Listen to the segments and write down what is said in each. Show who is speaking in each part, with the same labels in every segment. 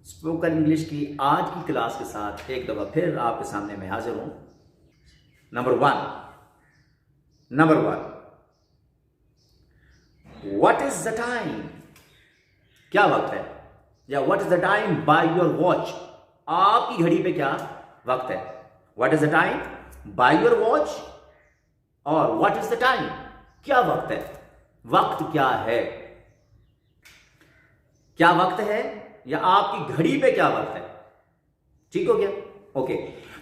Speaker 1: Spoken English की आज की क्लास के साथ एक दफ़ा फिर आपके सामने मैं हाजिर हूं। Number one, what is the time? क्या वक्त है? या what is the time by your watch? आपकी घड़ी पे क्या वक्त है? What is the time by your watch और व्हाट इज द टाइम? क्या वक्त है? वक्त क्या है? क्या वक्त है या आपकी घड़ी पे क्या वक्त है? ठीक हो गया? ओके।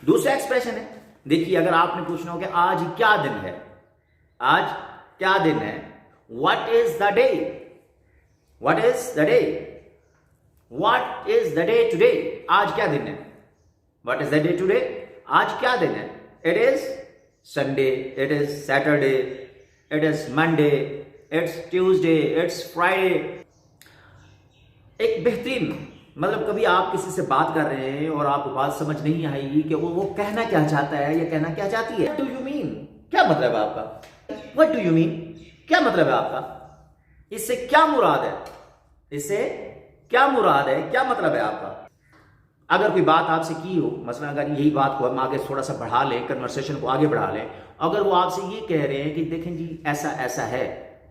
Speaker 1: दूसरा एक्सप्रेशन है, देखिए, अगर आपने पूछना हो कि आज क्या दिन है, आज क्या दिन है, what is the day? What is the day? What is the day today? आज क्या दिन है? What is the day today? आज क्या दिन है? It is Sunday, it is Saturday, it is Monday, it's Tuesday, it's Friday. एक बेहतरीन, मतलब कभी आप किसी से बात कर रहे हैं और आपको बात समझ नहीं आएगी कि वो कहना क्या चाहता है या कहना क्या चाहती है। What do you mean? क्या मतलब है आपका? What do you mean? क्या मतलब है आपका? इससे क्या मुराद है? इससे क्या मुराद है? क्या मतलब है आपका? अगर कोई बात आपसे की हो, मसलन अगर यही बात को हम आगे थोड़ा सा बढ़ा लें, कन्वर्सेशन को आगे बढ़ा लें, अगर वो आपसे ये कह रहे हैं कि देखें जी ऐसा ऐसा है,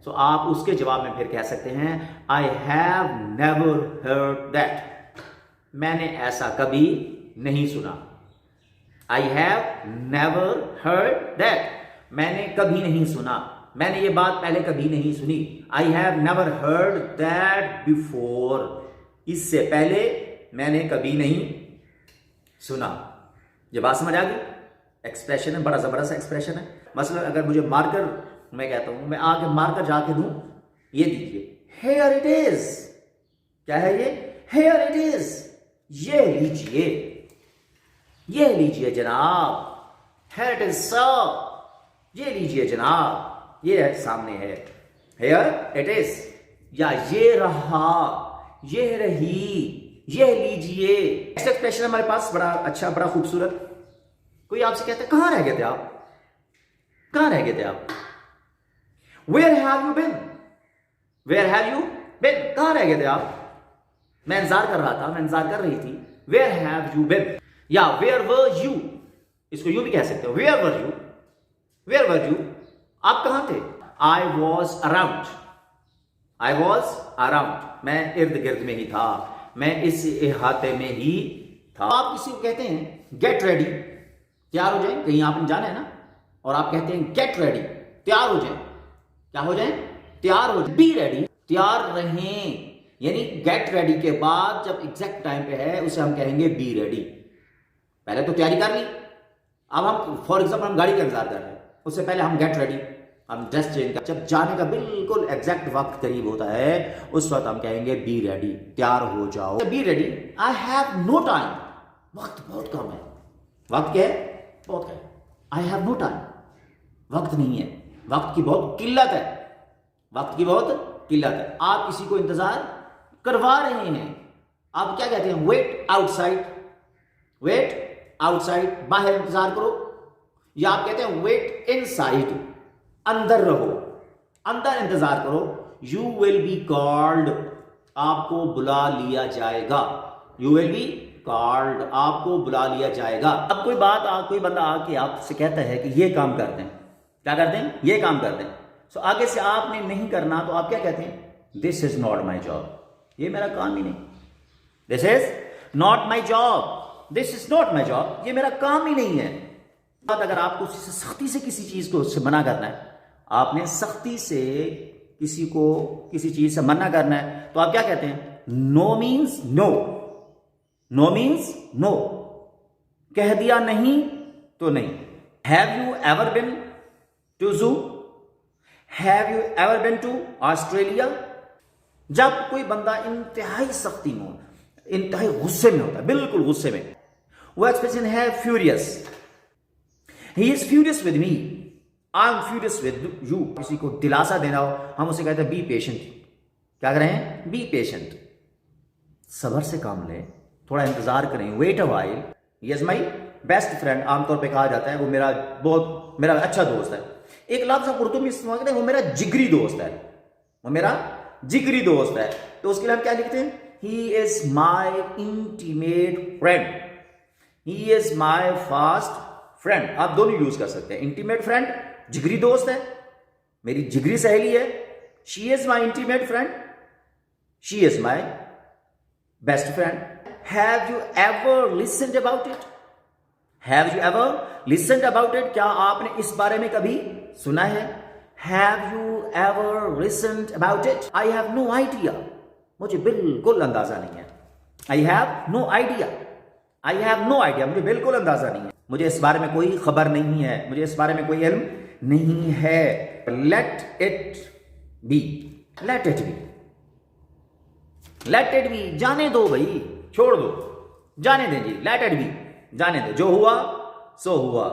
Speaker 1: तो आप उसके जवाब में फिर कह सकते हैं I have never heard that. मैंने ऐसा कभी नहीं सुना। I have never heard that. मैंने कभी नहीं सुना, मैंने ये बात पहले कभी नहीं सुनी। I have never heard that before. इससे पहले मैंने कभी नहीं सुना। ये बात समझ आ गई? एक्सप्रेशन है, बड़ा जबरदस्त एक्सप्रेशन है। मतलब अगर मुझे मार्कर, मैं कहता हूं, मैं आगे मार्कर जाके दूं, ये दीजिए, हेयर इट इज। क्या है ये? Here it is. ये लीजिए, ये लीजिए जनाब। Here it is sir. ये लीजिए जनाब, ये सामने है। हेयर इट इज, या ये रहा, ये रही, ये लीजिए। नेक्स्ट एक्सप्रेशन हमारे पास बड़ा अच्छा, बड़ा खूबसूरत। कोई आपसे कहता है कहां रह गए थे आप? कहां रह गए थे आप? Where have you been? Where have you been? कहां रह गए थे आप? मैं इंतजार कर रहा था, मैं इंतजार कर रही थी। Where have you been? या where were you? इसको यूं भी कह सकते हो, where were you? Where were you? आप कहां थे? I was around. I was around. मैं इर्द गिर्द में ही था, मैं इस इहाते में ही था। आप किसी को कहते हैं गेट रेडी, तैयार हो जाए, कहीं आपने जाना है ना, और आप कहते हैं गेट रेडी, तैयार हो जाए। क्या हो जाए? तैयार हो जाए। बी रेडी, तैयार रहें। यानी गेट रेडी के बाद जब एग्जैक्ट टाइम पे है, उसे हम कहेंगे बी रेडी। पहले तो तैयारी कर ली, अब हम फॉर एग्जाम्पल हम गाड़ी का इंतजार कर रहे हैं, उससे पहले हम गेट रेडी, हम ड्रेस चेंज कर। जब जाने का बिल्कुल एग्जैक्ट वक्त करीब होता है, उस वक्त हम कहेंगे बी रेडी, तैयार हो जाओ। Be ready. I have no time. वक्त बहुत कम है। वक्त क्या है? बहुत है। आई हैव नो टाइम, वक्त नहीं है, वक्त की बहुत किल्लत है, वक्त की बहुत किल्लत है। आप किसी को इंतजार करवा रहे हैं, आप क्या कहते हैं? Wait outside. वेट आउटसाइड, बाहर इंतजार करो। या आप कहते हैं वेट इनसाइड, अंदर रहो, अंदर इंतजार करो। यू विल बी कॉल्ड, आपको बुला लिया जाएगा। यू विल बी कॉल्ड, आपको बुला लिया जाएगा। अब कोई बंदा आके आपसे कहता है कि ये काम करते हैं, क्या करते हैं? ये काम करते हैं। सो आगे से आपने नहीं करना, तो आप क्या कहते हैं? This is not my job, ये मेरा काम ही नहीं। This is not my job, this is not my job, ये मेरा काम ही नहीं है। अगर आपको सख्ती से किसी चीज को उससे मना करना है, आपने सख्ती से किसी को किसी चीज से मना करना है, तो आप क्या कहते हैं? No means no, no means no, कह दिया नहीं तो नहीं। Have you ever been to zoo? Have you ever been to Australia? जब कोई बंदा इंतहाई सख्ती में हो, इंतहाई गुस्से में होता है, बिल्कुल गुस्से में, वो एक्सप्रेशन है furious. He is furious with me, I am furious with you. किसी को दिलासा देना हो, हम उसे कहते हैं बी पेशेंट। क्या करें? बी पेशेंट, सब्र से काम लें, थोड़ा इंतजार करें। Wait a while. He is my best friend, आमतौर पे कहा जाता है वो मेरा अच्छा दोस्त है। एक लफ्ज हम उर्दू में इस्तेमाल करते हैं, वो मेरा जिगरी दोस्त है, वो मेरा जिगरी दोस्त है। तो उसके लिए हम क्या लिखते हैं? ही is my intimate friend, he is my fast friend. आप दोनों यूज कर सकते हैं। इंटीमेट फ्रेंड जिगरी दोस्त है, मेरी जिगरी सहेली है। She is my intimate friend, she is my best friend. Have you ever listened about it, have you ever listened about it, क्या आपने इस बारे में कभी सुना है? Have you ever listened about it? I have no idea, मुझे बिल्कुल अंदाजा नहीं है। I have no idea, I have no idea, मुझे बिल्कुल अंदाजा नहीं है, मुझे इस बारे में कोई खबर नहीं है, मुझे इस बारे में कोई इल्म नहीं है। Let it be, let it be, let it be, जाने दो भाई, छोड़ दो, जाने दें जी, लेट इट बी, जाने दो, जो हुआ सो हुआ।